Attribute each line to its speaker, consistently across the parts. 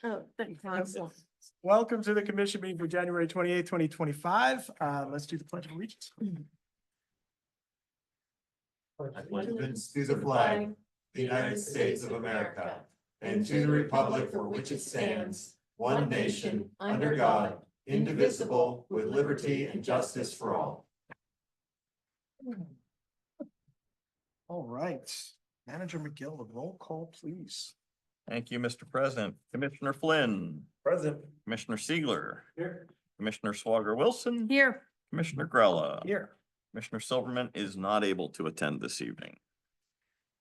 Speaker 1: Oh, thanks. Awesome.
Speaker 2: Welcome to the commission meeting for January 28th, 2025. Let's do the pledge of allegiance.
Speaker 3: Allegiance to the flag, of the United States of America, and to the republic for which it stands, one nation, under God, indivisible, with liberty and justice for all.
Speaker 2: All right, Manager McGill, the roll call, please.
Speaker 4: Thank you, Mr. President. Commissioner Flynn,
Speaker 2: Present.
Speaker 4: Commissioner Siegler,
Speaker 2: Here.
Speaker 4: Commissioner Swager Wilson,
Speaker 1: Here.
Speaker 4: Commissioner Grella.
Speaker 2: Here.
Speaker 4: Commissioner Silverman is not able to attend this evening.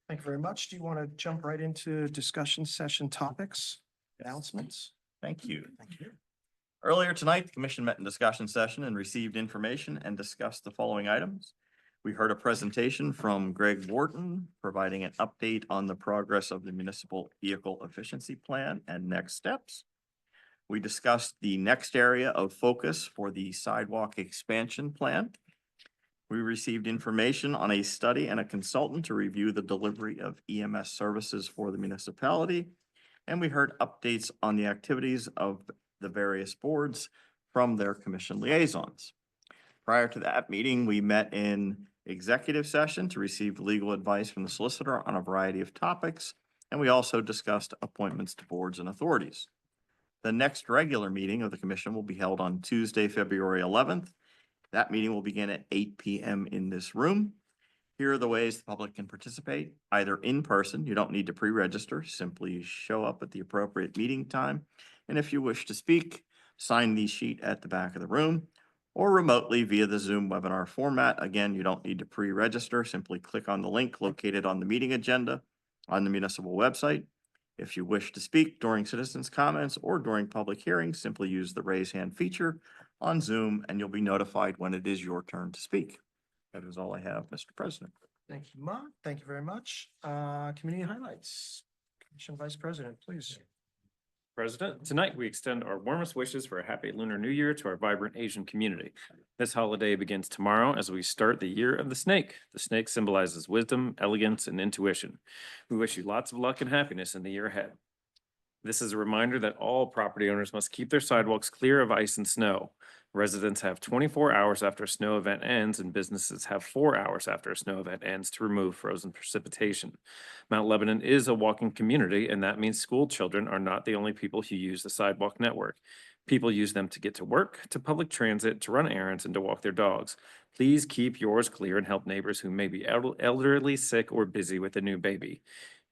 Speaker 2: Thank you very much. Do you want to jump right into discussion session topics, announcements?
Speaker 4: Thank you.
Speaker 2: Thank you.
Speaker 4: Earlier tonight, the commission met in discussion session and received information and discussed the following items. We heard a presentation from Greg Wharton, providing an update on the progress of the municipal vehicle efficiency plan and next steps. We discussed the next area of focus for the sidewalk expansion plan. We received information on a study and a consultant to review the delivery of EMS services for the municipality. And we heard updates on the activities of the various boards from their commission liaisons. Prior to that meeting, we met in executive session to receive legal advice from the solicitor on a variety of topics, and we also discussed appointments to boards and authorities. The next regular meeting of the commission will be held on Tuesday, February 11th. That meeting will begin at 8 p.m. in this room. Here are the ways the public can participate, either in person, you don't need to pre-register, simply show up at the appropriate meeting time. And if you wish to speak, sign the sheet at the back of the room, or remotely via the Zoom webinar format. Again, you don't need to pre-register, simply click on the link located on the meeting agenda on the municipal website. If you wish to speak during citizens' comments or during public hearings, simply use the raise hand feature on Zoom and you'll be notified when it is your turn to speak. That is all I have, Mr. President.
Speaker 2: Thank you, Ma. Thank you very much. Community highlights. Commission Vice President, please.
Speaker 5: President, tonight we extend our warmest wishes for a happy Lunar New Year to our vibrant Asian community. This holiday begins tomorrow as we start the year of the snake. The snake symbolizes wisdom, elegance, and intuition. We wish you lots of luck and happiness in the year ahead. This is a reminder that all property owners must keep their sidewalks clear of ice and snow. Residents have 24 hours after a snow event ends, and businesses have 4 hours after a snow event ends to remove frozen precipitation. Mount Lebanon is a walking community, and that means school children are not the only people who use the sidewalk network. People use them to get to work, to public transit, to run errands, and to walk their dogs. Please keep yours clear and help neighbors who may be elderly, sick, or busy with a new baby.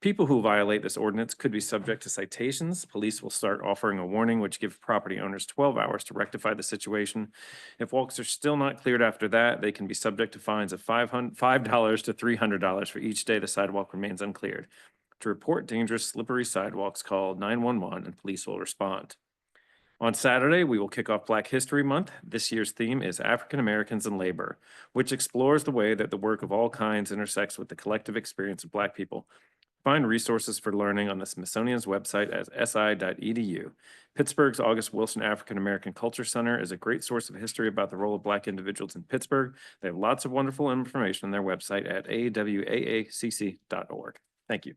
Speaker 5: People who violate this ordinance could be subject to citations. Police will start offering a warning, which gives property owners 12 hours to rectify the situation. If walks are still not cleared after that, they can be subject to fines of $5 to $300 for each day the sidewalk remains uncleared. To report dangerous, slippery sidewalks, call 911 and police will respond. On Saturday, we will kick off Black History Month. This year's theme is African Americans and Labor, which explores the way that the work of all kinds intersects with the collective experience of Black people. Find resources for learning on the Smithsonian's website at si.edu. Pittsburgh's August Wilson African American Culture Center is a great source of history about the role of Black individuals in Pittsburgh. They have lots of wonderful information on their website at awaacc.org. Thank you.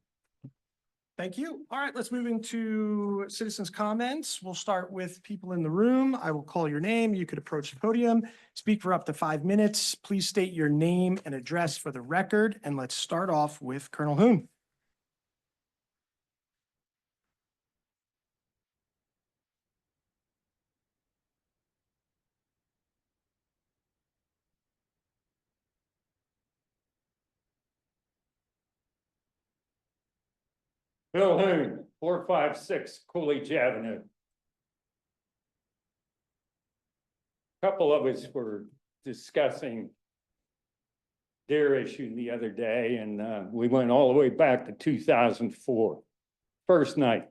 Speaker 2: Thank you. All right, let's move into citizens' comments. We'll start with people in the room. I will call your name. You could approach the podium, speak for up to 5 minutes. Please state your name and address for the record. And let's start off with Colonel Hoon.
Speaker 6: Bill Hoon, 456 Coolidge Avenue. Couple of us were discussing deer issue the other day, and we went all the way back to 2004. First night.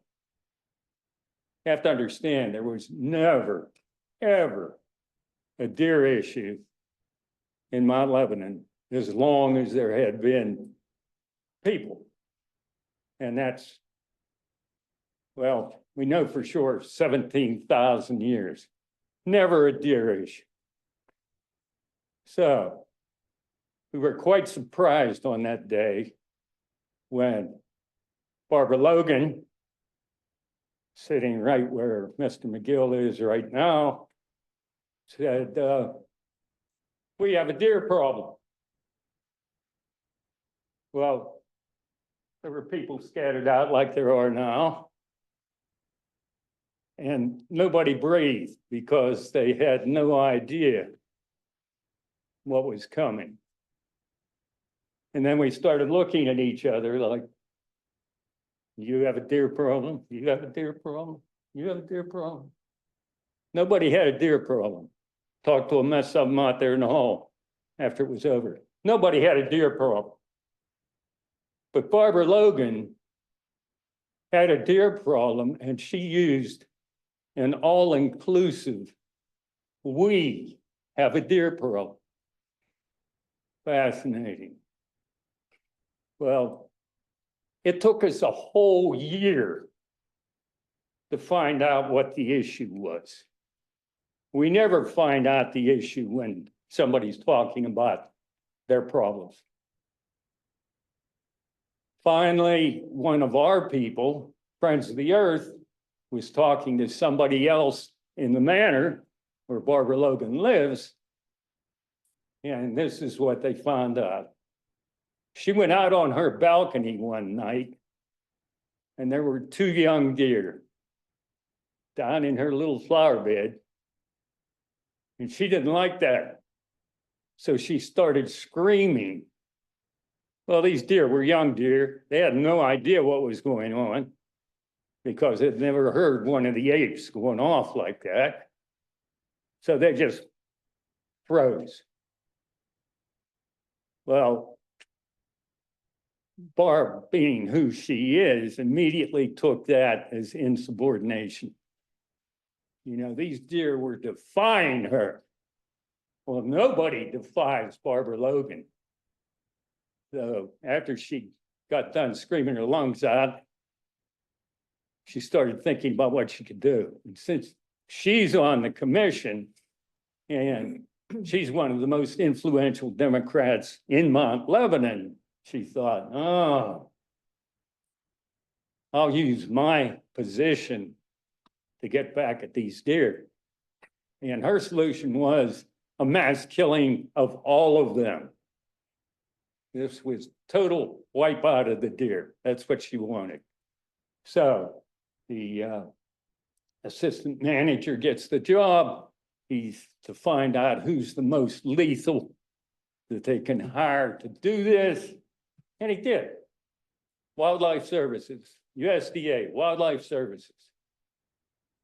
Speaker 6: You have to understand, there was never, ever a deer issue in Mount Lebanon as long as there had been people. And that's, well, we know for sure 17,000 years. Never a deer issue. So we were quite surprised on that day when Barbara Logan sitting right where Mr. McGill is right now, said, we have a deer problem. Well, there were people scattered out like there are now. And nobody breathed because they had no idea what was coming. And then we started looking at each other like, you have a deer problem, you have a deer problem, you have a deer problem. Nobody had a deer problem. Talked to a mess of them out there in the hall after it was over. Nobody had a deer problem. But Barbara Logan had a deer problem, and she used an all-inclusive, we have a deer problem. Fascinating. Well, it took us a whole year to find out what the issue was. We never find out the issue when somebody's talking about their problems. Finally, one of our people, Friends of the Earth, was talking to somebody else in the manor where Barbara Logan lives. And this is what they found out. She went out on her balcony one night, and there were 2 young deer down in her little flower bed. And she didn't like that. So she started screaming. Well, these deer were young deer. They had no idea what was going on because they'd never heard one of the apes going off like that. So they just froze. Well, Barb, being who she is, immediately took that as insubordination. You know, these deer were defying her. Well, nobody defies Barbara Logan. So after she got done screaming her lungs out, she started thinking about what she could do. And since she's on the commission and she's one of the most influential Democrats in Mount Lebanon, she thought, oh, I'll use my position to get back at these deer. And her solution was a mass killing of all of them. This was total wipeout of the deer. That's what she wanted. So the assistant manager gets the job. He's to find out who's the most lethal that they can hire to do this. And he did. Wildlife Services, USDA, Wildlife Services.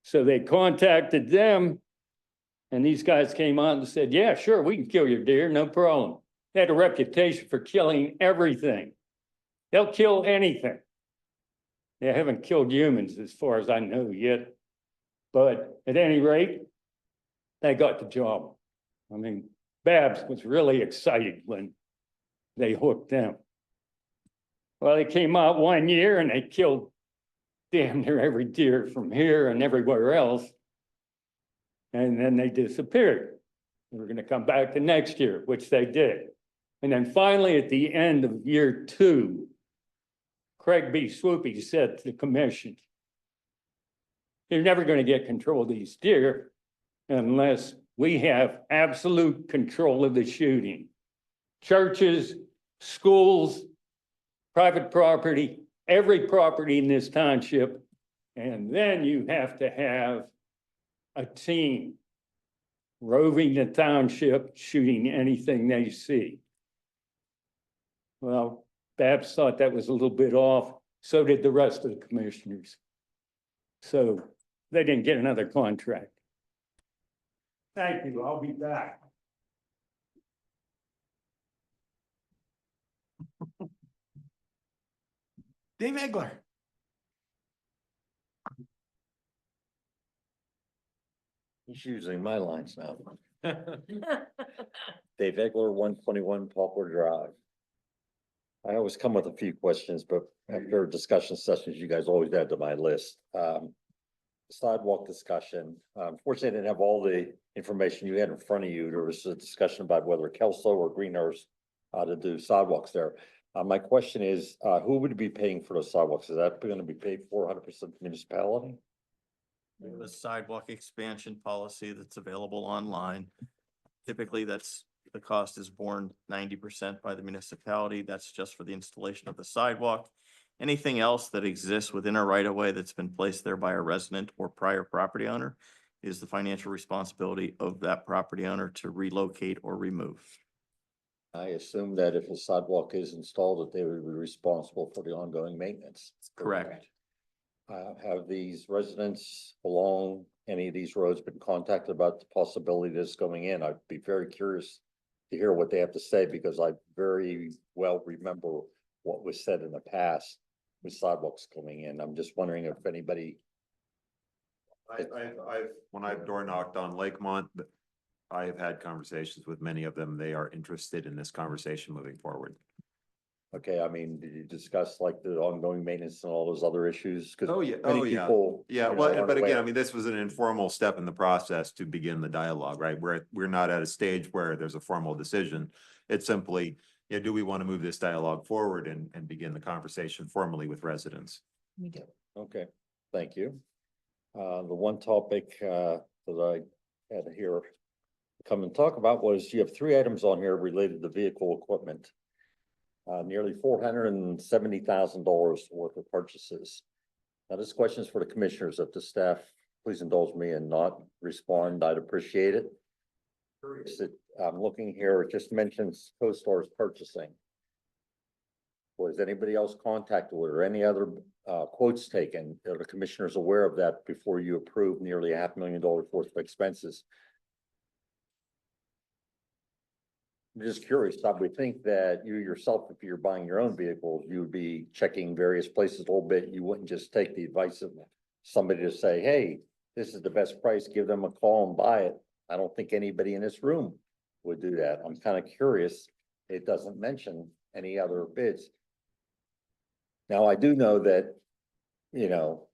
Speaker 6: So they contacted them, and these guys came on and said, yeah, sure, we can kill your deer, no problem. They had a reputation for killing everything. They'll kill anything. They haven't killed humans as far as I know yet. But at any rate, they got the job. I mean, Babs was really excited when they hooked them. Well, they came out one year and they killed damn near every deer from here and everywhere else. And then they disappeared. They were going to come back the next year, which they did. And then finally, at the end of year 2, Craig B. Swoopy said to the commission, you're never going to get control of these deer unless we have absolute control of the shooting. Churches, schools, private property, every property in this township. And then you have to have a team roving the township, shooting anything they see. Well, Babs thought that was a little bit off. So did the rest of the commissioners. So they didn't get another contract. Thank you. I'll be back.
Speaker 2: Dave Egler.
Speaker 1: He's using my lines now. Dave Egler, 121 Poplar Drive. I always come with a few questions, but after discussion sessions, you guys always add to my list. Sidewalk discussion. Fortunately, I didn't have all the information you had in front of you. There was a discussion about whether Kelso or Green Earth to do sidewalks there. My question is, who would be paying for those sidewalks? Is that going to be paid for 100% municipality?
Speaker 4: We have a sidewalk expansion policy that's available online. Typically, the cost is borne 90% by the municipality. That's just for the installation of the sidewalk. Anything else that exists within a right of way that's been placed there by a resident or prior property owner is the financial responsibility of that property owner to relocate or remove.
Speaker 1: I assume that if a sidewalk is installed, that they would be responsible for the ongoing maintenance.
Speaker 4: Correct.
Speaker 1: Have these residents along any of these roads been contacted about the possibility of this going in? I'd be very curious to hear what they have to say, because I very well remember what was said in the past with sidewalks coming in. I'm just wondering if anybody,
Speaker 3: When I've door knocked on Lakemont, I have had conversations with many of them. They are interested in this conversation moving forward.
Speaker 1: okay, I mean, did you discuss like the ongoing maintenance and all those other issues? 'Cause
Speaker 3: Oh, yeah.
Speaker 1: many
Speaker 3: Oh, yeah.
Speaker 1: people,
Speaker 3: Yeah,
Speaker 1: you know,
Speaker 3: well,
Speaker 1: aren't
Speaker 3: but again,
Speaker 1: aware.
Speaker 3: I mean, this was an informal step in the process to begin the dialogue, right? We're not at a stage where there's a formal decision. It's simply, you know, do we want to move this dialogue forward and begin the conversation formally with residents?
Speaker 1: Okay, thank you. The one topic, that I had here come and talk about was you have 3 items on here related to vehicle equipment. Nearly $470,000 worth of purchases. Now, this question is for the commissioners. If the staff, please indulge me and not respond, I'd appreciate it. I'm looking here, it just mentions CoStar's purchasing. Was anybody else contacted or any other quotes taken? Are the commissioners aware of that before you approve nearly $500,000 worth of expenses? I'm just curious. I would think that you yourself, if you're buying your own vehicles, you would be checking various places a little bit. You wouldn't just take the advice of somebody to say, hey, this is the best price, give them a call and buy it. I don't think anybody in this room would do that. I'm kind of curious. It doesn't mention any other bids. Now, I do know that, you know,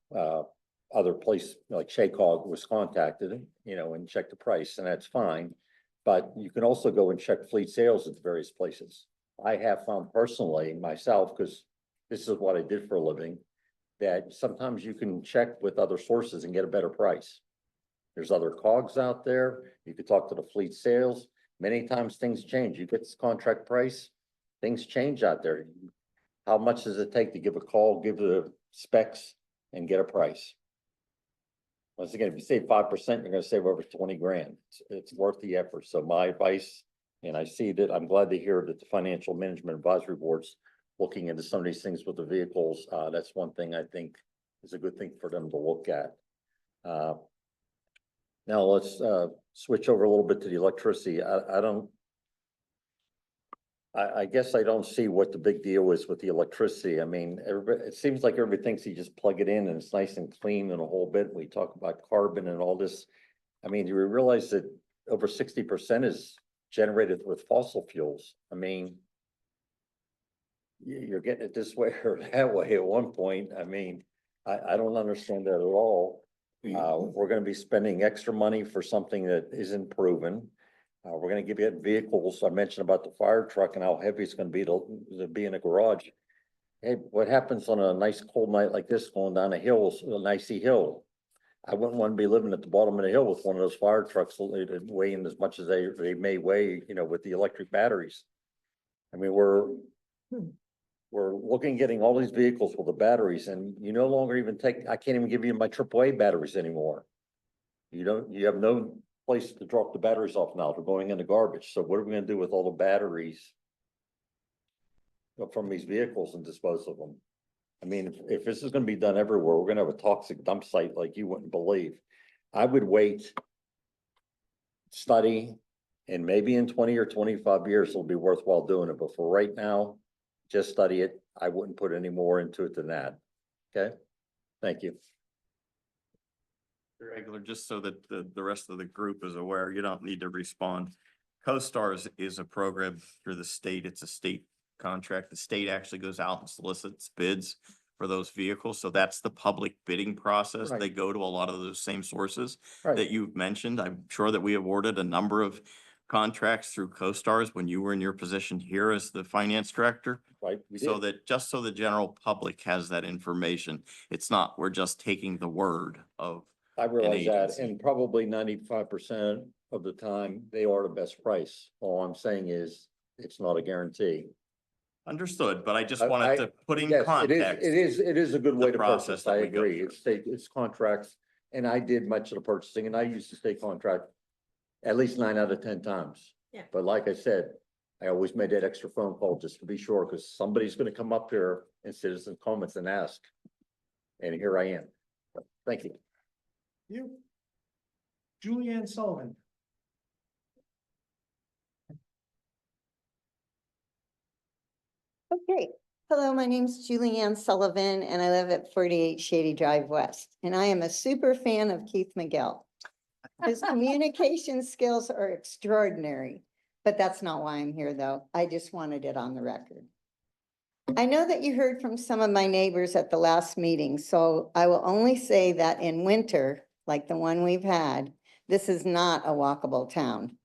Speaker 1: other place like Shaycog was contacted, you know, and checked the price, and that's fine. But you can also go and check fleet sales at the various places. I have found personally myself, because this is what I did for a living, that sometimes you can check with other sources and get a better price. There's other cogs out there. You could talk to the fleet sales. Many times things change. You get this contract price, things change out there. How much does it take to give a call, give the specs, and get a price? Once again, if you save 5%, you're gonna save over 20 grand. It's worth the effort. So my advice, and I see that, I'm glad to hear that the Financial Management Advisory Board's looking into some of these things with the vehicles. That's one thing I think is a good thing for them to look at. Now let's switch over a little bit to the electricity. I guess I don't see what the big deal is with the electricity. I mean, it seems like everybody thinks you just plug it in and it's nice and clean and a whole bit. We talk about carbon and all this. I mean, do we realize that over 60% is generated with fossil fuels? I mean, you're getting it this way or that way at one point. I mean, I don't understand that at all. We're gonna be spending extra money for something that isn't proven. We're gonna give you vehicles. I mentioned about the fire truck and how heavy it's gonna be to be in a garage. Hey, what happens on a nice cold night like this, going down a hill, a nicey hill? I wouldn't want to be living at the bottom of the hill with one of those fire trucks weighing as much as they may weigh, you know, with the electric batteries. I mean, we're looking, getting all these vehicles with the batteries, and you no longer even I can't even give you my AAA batteries anymore. You have no place to drop the batteries off now. They're going in the garbage. So what are we gonna do with all the batteries from these vehicles and dispose of them? I mean, if this is gonna be done everywhere, we're gonna have a toxic dump site like you wouldn't believe. I would wait, study, and maybe in 20 or 25 years, it'll be worthwhile doing it. But for right now, just study it. I wouldn't put any more into it than that. Okay? Thank you.
Speaker 4: Regular, just so that the rest of the group is aware, you don't need to respond. CoStars is a program through the state. It's a state contract. The state actually goes out and solicits bids for those vehicles. So that's the public bidding process.
Speaker 1: Right.
Speaker 4: They go to a lot of those same sources
Speaker 1: Right.
Speaker 4: that you've mentioned. I'm sure that we awarded a number of contracts through CoStars when you were in your position here as the finance director.
Speaker 1: Right? We
Speaker 4: So
Speaker 1: did.
Speaker 4: that, just so the general public has that information, it's not, we're just taking the word of
Speaker 1: I realize that,
Speaker 4: agency.
Speaker 1: and probably 95% of the time, they are the best price. All I'm saying is, it's not a guarantee.
Speaker 4: Understood, but I just
Speaker 1: I-
Speaker 4: wanted to put in
Speaker 1: Yes,
Speaker 4: context.
Speaker 1: it is a good
Speaker 4: the
Speaker 1: way to
Speaker 4: process
Speaker 1: purchase, I
Speaker 4: that we go
Speaker 1: agree,
Speaker 4: through.
Speaker 1: it's contracts, and I did much of the purchasing, and I used to state contract at least 9 out of 10 times.
Speaker 7: Yeah.
Speaker 1: But like I said, I always made that extra phone call just to be sure, because somebody's gonna come up here in citizen comments and ask. And here I am. Thank you.
Speaker 2: You. Julianne Sullivan.
Speaker 7: Okay, hello, my name's Julianne Sullivan and I live at 48 Shady Drive West. And I am a super fan of Keith Miguel. His communication skills are extraordinary, but that's not why I'm here though. I just wanted it on the record. I know that you heard from some of my neighbors at the last meeting, so I will only say that in winter, like the one we've had, this is not a walkable town.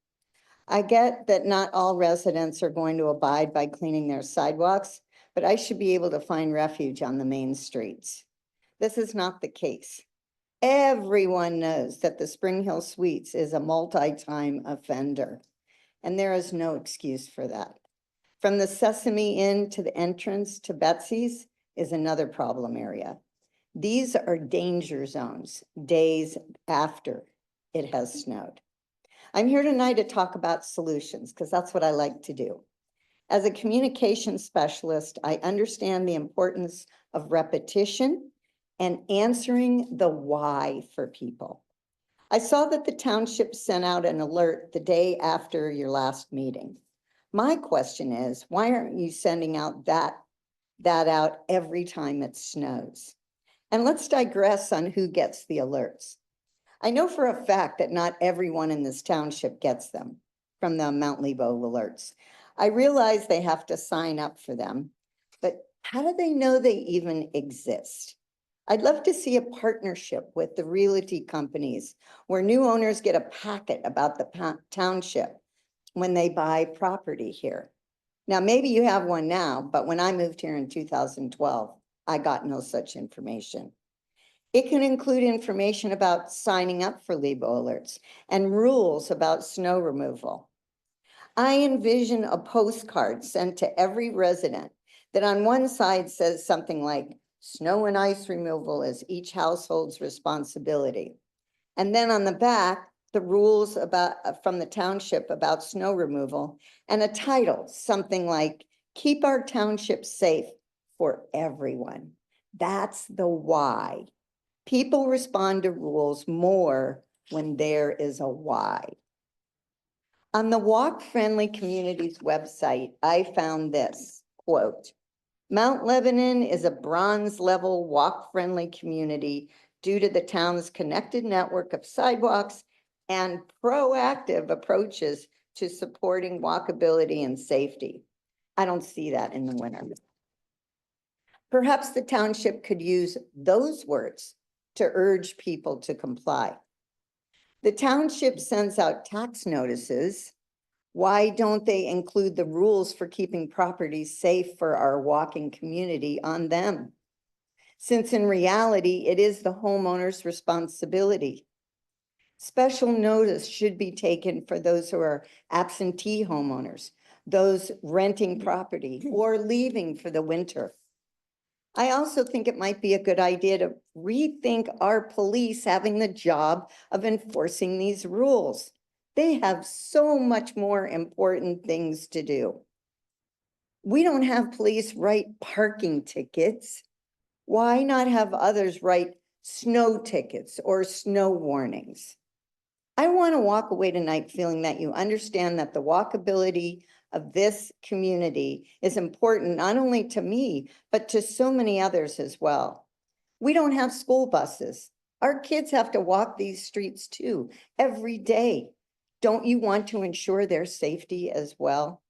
Speaker 7: I get that not all residents are going to abide by cleaning their sidewalks, but I should be able to find refuge on the main streets. This is not the case. Everyone knows that the Spring Hill Suites is a multi-time offender, and there is no excuse for that. From the Sesame Inn to the entrance to Betsy's is another problem area. These are danger zones days after it has snowed. I'm here tonight to talk about solutions because that's what I like to do. As a communication specialist, I understand the importance of repetition and answering the why for people. I saw that the township sent out an alert the day after your last meeting. My question is, why aren't you sending out that out every time it snows? And let's digress on who gets the alerts. I know for a fact that not everyone in this township gets them from the Mount Lebo alerts. I realize they have to sign up for them, but how do they know they even exist? I'd love to see a partnership with the realty companies where new owners get a packet about the township when they buy property here. Now, maybe you have one now, but when I moved here in 2012, I got no such information. It can include information about signing up for Lebo alerts and rules about snow removal. I envision a postcard sent to every resident that on one side says something like, snow and ice removal is each household's responsibility. And then on the back, the rules about from the township about snow removal and a title, something like, keep our township safe for everyone. That's the why. People respond to rules more when there is a why. On the Walk Friendly Communities website, I found this quote, Mount Lebanon is a bronze level walk-friendly community due to the town's connected network of sidewalks and proactive approaches to supporting walkability and safety. I don't see that in the winter. Perhaps the township could use those words to urge people to comply. The township sends out tax notices. Why don't they include the rules for keeping properties safe for our walking community on them? Since in reality, it is the homeowner's responsibility. Special notice should be taken for those who are absentee homeowners, those renting property or leaving for the winter. I also think it might be a good idea to rethink our police having the job of enforcing these rules. They have so much more important things to do. We don't have police write parking tickets. Why not have others write snow tickets or snow warnings? I want to walk away tonight feeling that you understand that the walkability of this community is important not only to me, but to so many others as well. We don't have school buses. Our kids have to walk these streets too every day. Don't you want to ensure their safety as well?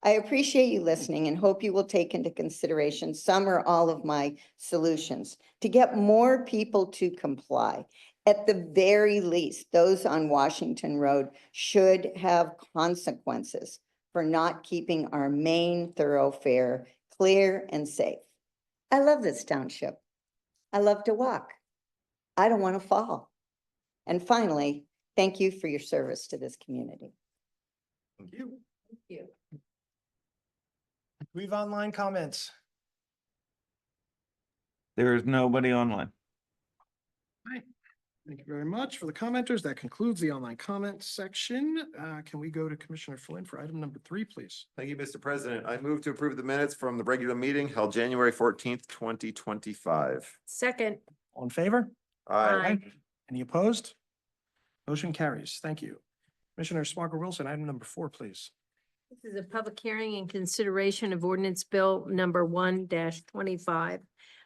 Speaker 7: I appreciate you listening and hope you will take into consideration some or all of my solutions to get more people to comply. At the very least, those on Washington Road should have consequences for not keeping our main thoroughfare clear and safe. I love this township. I love to walk. I don't want to fall. And finally, thank you for your service to this community.
Speaker 4: Thank you.
Speaker 7: Thank you.
Speaker 2: We have online comments.
Speaker 8: There is nobody online.
Speaker 2: Thank you very much for the commenters. That concludes the online comment section. Can we go to Commissioner Flynn for item number 3, please?
Speaker 3: Thank you, Mr. President. I move to approve the minutes from the regular meeting held January 14th, 2025.
Speaker 9: Second.
Speaker 2: All in favor?
Speaker 9: Aye.
Speaker 2: Any opposed? Motion carries. Thank you. Commissioner Sparkle Wilson, item number 4, please.
Speaker 9: This is a public hearing and consideration of ordinance bill number 1-25,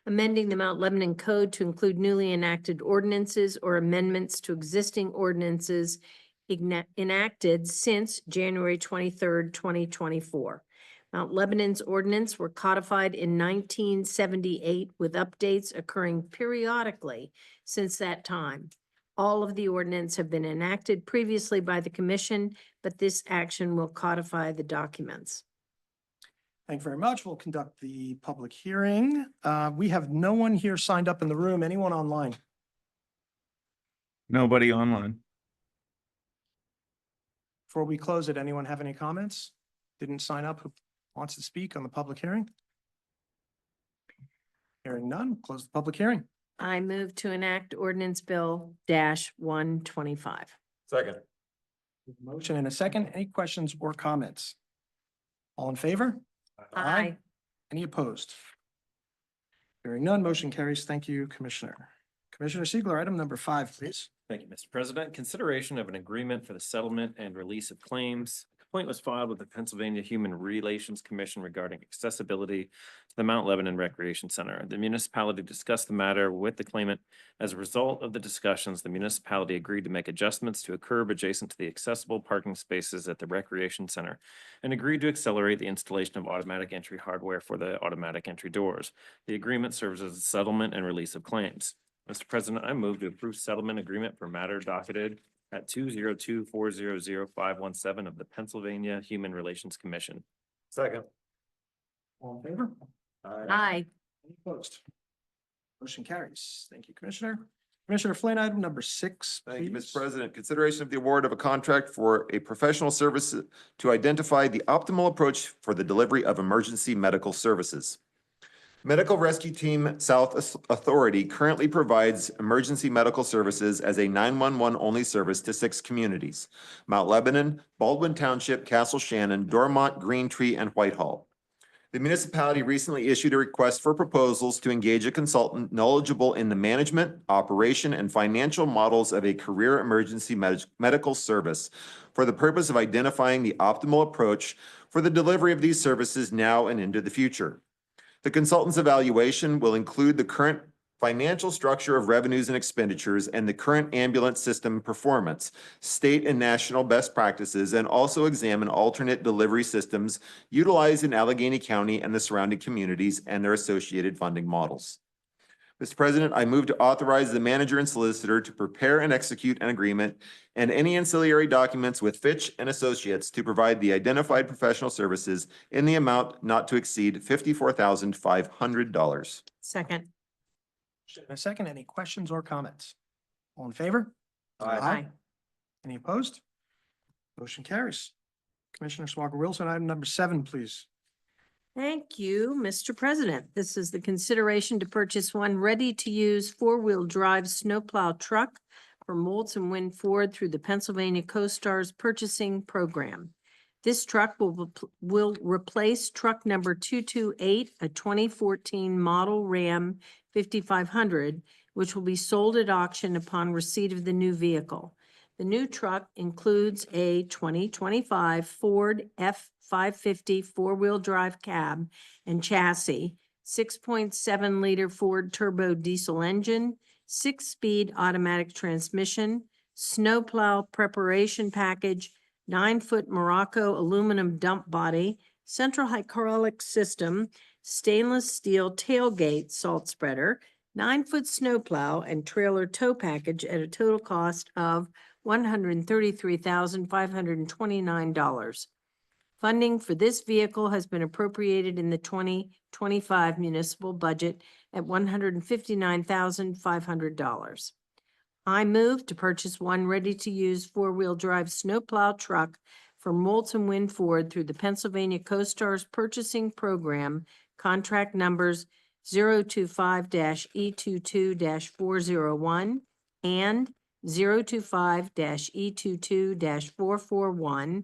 Speaker 9: amending the Mount Lebanon Code to include newly enacted ordinances or amendments to existing ordinances enacted since January 23rd, 2024. Mount Lebanon's ordinance were codified in 1978 with updates occurring periodically since that time. All of the ordinance have been enacted previously by the commission, but this action will codify the documents.
Speaker 2: Thank you very much. We'll conduct the public hearing. We have no one here signed up in the room. Anyone online?
Speaker 8: Nobody online.
Speaker 2: Before we close it, anyone have any comments? Didn't sign up who wants to speak on the public hearing? Hearing none, close the public hearing.
Speaker 9: I move to enact ordinance bill -125.
Speaker 3: Second.
Speaker 2: Motion and a second. Any questions or comments? All in favor? Any opposed? Hearing none, motion carries. Thank you, Commissioner. Commissioner Siegler, item number 5, please.
Speaker 5: Thank you, Mr. President. Consideration of an agreement for the settlement and release of claims. A complaint was filed with the Pennsylvania Human Relations Commission regarding accessibility to the Mount Lebanon Recreation Center. The municipality discussed the matter with the claimant. As a result of the discussions, the municipality agreed to make adjustments to a curb adjacent to the accessible parking spaces at the recreation center and agreed to accelerate the installation of automatic entry hardware for the automatic entry doors. The agreement serves as a settlement and release of claims. Mr. President, I move to approve settlement agreement for matter docketed at 202-400-517 of the Pennsylvania Human Relations Commission.
Speaker 3: Second.
Speaker 2: All in favor?
Speaker 9: Aye.
Speaker 2: Any opposed? Motion carries. Thank you, Commissioner. Commissioner Flynn, item number 6,
Speaker 3: Thank you,
Speaker 2: please.
Speaker 3: Mr. President. Consideration of the award of a contract for a professional service to identify the optimal approach for the delivery of emergency medical services. Medical Rescue Team South Authority currently provides emergency medical services as a 911 only service to 6 communities: Mount Lebanon, Baldwin Township, Castle Shannon, Dormont, Green Tree, and Whitehall. The municipality recently issued a request for proposals to engage a consultant knowledgeable in the management, operation, and financial models of a career emergency medical service for the purpose of identifying the optimal approach for the delivery of these services now and into the future. The consultant's evaluation will include the current financial structure of revenues and expenditures and the current ambulance system performance, state and national best practices, and also examine alternate delivery systems utilized in Allegheny County and the surrounding communities and their associated funding models. Mr. President, I move to authorize the manager and solicitor to prepare and execute an agreement and any ancillary documents with Fitch and Associates to provide the identified professional services in the amount not to exceed $54,500.
Speaker 9: Second.
Speaker 2: Motion and a second. Any questions or comments? All in favor?
Speaker 9: Aye.
Speaker 2: Any opposed? Motion carries. Commissioner Sparkle Wilson, item number 7, please.
Speaker 9: Thank you, Mr. President. This is the consideration to purchase one ready-to-use four-wheel drive snowplow truck from Molson Wind Ford through the Pennsylvania CoStarz purchasing program. This truck will replace truck number 228, a 2014 model Ram 5500, which will be sold at auction upon receipt of the new vehicle. The new truck includes a 2025 Ford F-550 four-wheel drive cab and chassis, 6.7-liter Ford turbo diesel engine, 6-speed automatic transmission, snowplow preparation package, 9-foot Morocco aluminum dump body, central hydraulic system, stainless steel tailgate salt spreader, 9-foot snowplow and trailer tow package at a total cost of $133,529. Funding for this vehicle has been appropriated in the 2025 municipal budget at $159,500. I move to purchase one ready-to-use four-wheel drive snowplow truck from Molson Wind Ford through the Pennsylvania CoStarz Purchasing Program, contract numbers 025-E22-401 and 025-E22-441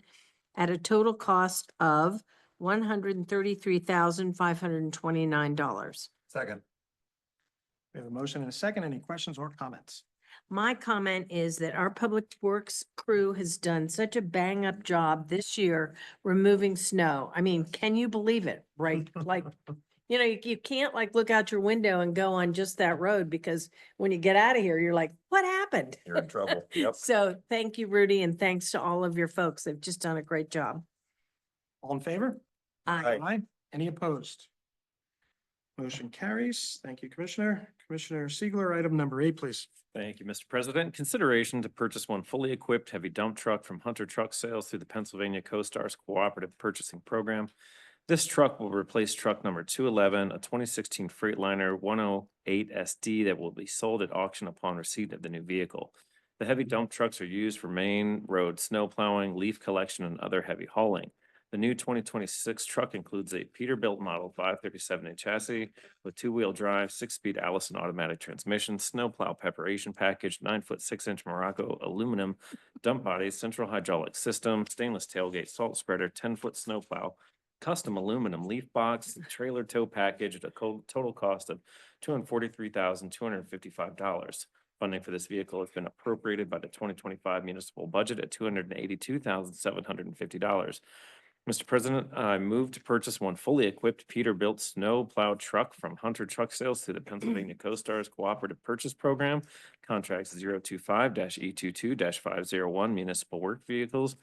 Speaker 9: at a total cost of $133,529.
Speaker 3: Second.
Speaker 2: We have a motion and a second. Any questions or comments?
Speaker 9: My comment is that our Public Works crew has done such a bang-up job this year removing snow. I mean, can you believe it, right? Like, you can't like look out your window and go on just that road because when you get out of here, you're like, what happened?
Speaker 4: You're in trouble. Yep.
Speaker 9: So thank you, Rudy, and thanks to all of your folks. They've just done a great job.
Speaker 2: All in favor?
Speaker 9: Aye.
Speaker 2: Aye. Any opposed? Motion carries. Thank you, Commissioner. Commissioner Siegler, item number 8, please.
Speaker 5: Thank you, Mr. President. Consideration to purchase one fully equipped heavy dump truck from Hunter Truck Sales through the Pennsylvania CoStarz Cooperative Purchasing Program. This truck will replace truck number 211, a 2016 Freightliner 108 SD that will be sold at auction upon receipt of the new vehicle. The heavy dump trucks are used for main road snow plowing, leaf collection, and other heavy hauling. The new 2026 truck includes a Peterbilt Model 537 chassis with two-wheel drive, 6-speed Allison automatic transmission, snowplow preparation package, 9-foot 6-inch Morocco aluminum dump body, central hydraulic system, stainless tailgate salt spreader, 10-foot snowplow, custom aluminum leaf box, trailer tow package at a total cost of $243,255. Funding for this vehicle has been appropriated by the 2025 municipal budget at $282,750. Mr. President, I move to purchase one fully equipped Peterbilt snow plow truck from Hunter Truck Sales through the Pennsylvania CoStarz Cooperative Purchase Program, contracts 025-E22-501 municipal work vehicles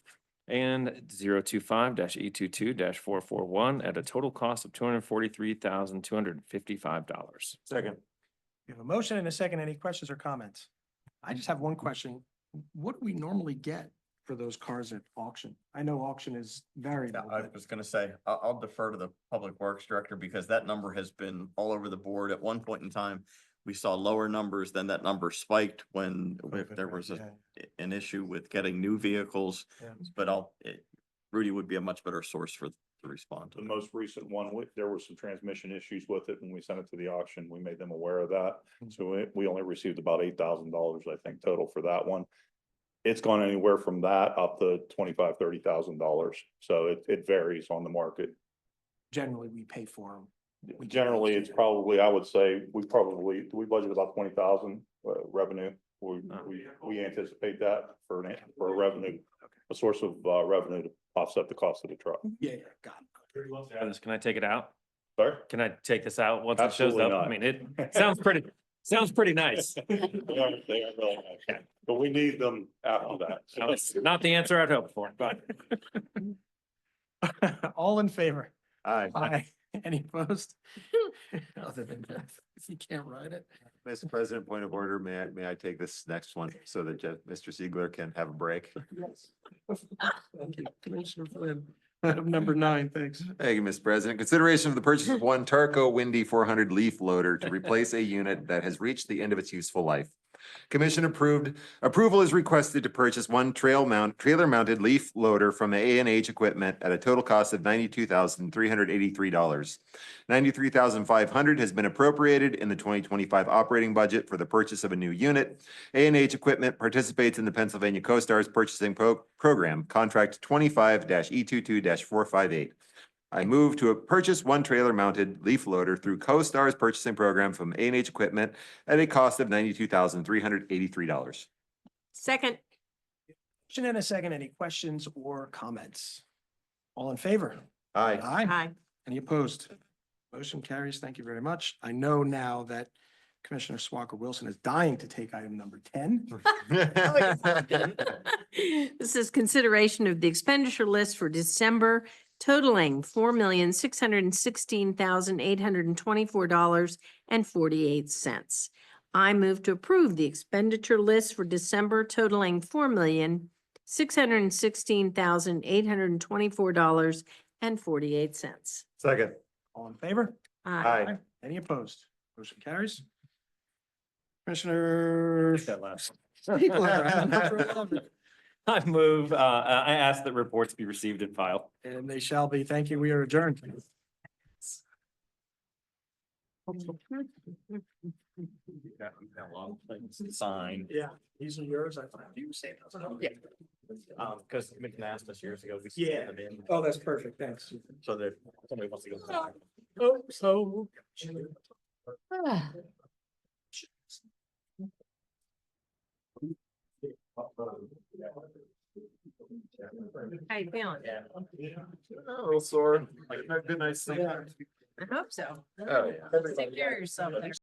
Speaker 5: and 025-E22-441 at a total cost of $243,255.
Speaker 3: Second.
Speaker 2: We have a motion and a second. Any questions or comments? I just have one question. What do we normally get for those cars at auction? I know auction is variable.
Speaker 4: I
Speaker 2: but-
Speaker 4: was gonna say, I'll defer to the Public Works Director because that number has been all over the board. At one point in time, we saw lower numbers, then that number spiked when there was an issue with getting new vehicles.
Speaker 2: Yeah.
Speaker 4: But Rudy would be a much better source to respond to
Speaker 10: The
Speaker 4: that.
Speaker 10: most recent one, there were some transmission issues with it when we sent it to the auction. We made them aware of that. So we only received about $8,000, I think, total for that one. It's gone anywhere from that up to $25,000-$30,000. So it varies on the market.
Speaker 2: Generally, we pay for them.
Speaker 10: Generally, it's probably, I would say, we budget about 20,000 revenue. We anticipate that for a revenue, a source of revenue to offset the cost of the truck.
Speaker 2: Yeah, got it.
Speaker 5: Can I take it out?
Speaker 10: Sorry?
Speaker 5: Can I take this out once it shows
Speaker 10: Absolutely
Speaker 5: up?
Speaker 10: not.
Speaker 5: I mean, it sounds pretty nice.
Speaker 10: They are really nice, but we need them after that. So
Speaker 5: That's not the answer I'd hoped for, but
Speaker 2: All in favor?
Speaker 3: Aye.
Speaker 2: Aye. Any opposed? Other than that, if you can't write it.
Speaker 3: Mr. President, point of order, may I take this next one so that Mr. Siegler can have a break?
Speaker 2: Thank you, Commissioner Flynn. Item number 9, thanks.
Speaker 3: Thank you, Mr. President. Consideration of the purchase of one Tarco Windy 400 leaf loader to replace a unit that has reached the end of its useful life. Commission approval is requested to purchase one trailer mounted leaf loader from A&H Equipment at a total cost of $92,383. $93,500 has been appropriated in the 2025 operating budget for the purchase of a new unit. A&H Equipment participates in the Pennsylvania CoStarz Purchasing Program, contract 25-E22-458. I move to purchase one trailer mounted leaf loader through CoStarz Purchasing Program from A&H Equipment at a cost of $92,383.
Speaker 9: Second.
Speaker 2: Motion and a second. Any questions or comments? All in favor?
Speaker 3: Aye.
Speaker 9: Aye.
Speaker 2: Any opposed? Motion carries. Thank you very much. I know now that Commissioner Swalker Wilson is dying to take item number 10.
Speaker 9: This is consideration of the expenditure list for December totaling $4,616,824.48. I move to approve the expenditure list for December totaling $4,616,824.48.
Speaker 3: Second.
Speaker 2: All in favor?
Speaker 3: Aye.
Speaker 2: Any opposed? Motion carries. Commissioner,
Speaker 5: that last one.
Speaker 2: People are-
Speaker 5: I move, I ask that reports be received and filed.
Speaker 2: And they shall be. Thank you. We are adjourned.
Speaker 4: Signed.
Speaker 2: Yeah, these are yours. I thought you say those.
Speaker 4: Yeah. Because Mick asked us years ago. we
Speaker 2: Yeah.
Speaker 4: sent them in,
Speaker 2: Oh, that's perfect. Thanks.
Speaker 4: So that somebody wants to go.
Speaker 2: Oh, so.
Speaker 9: How you feeling?
Speaker 3: Oh, sore. Like, good night.
Speaker 9: I hope so.
Speaker 3: Oh, yeah.
Speaker 9: Take care of yourself.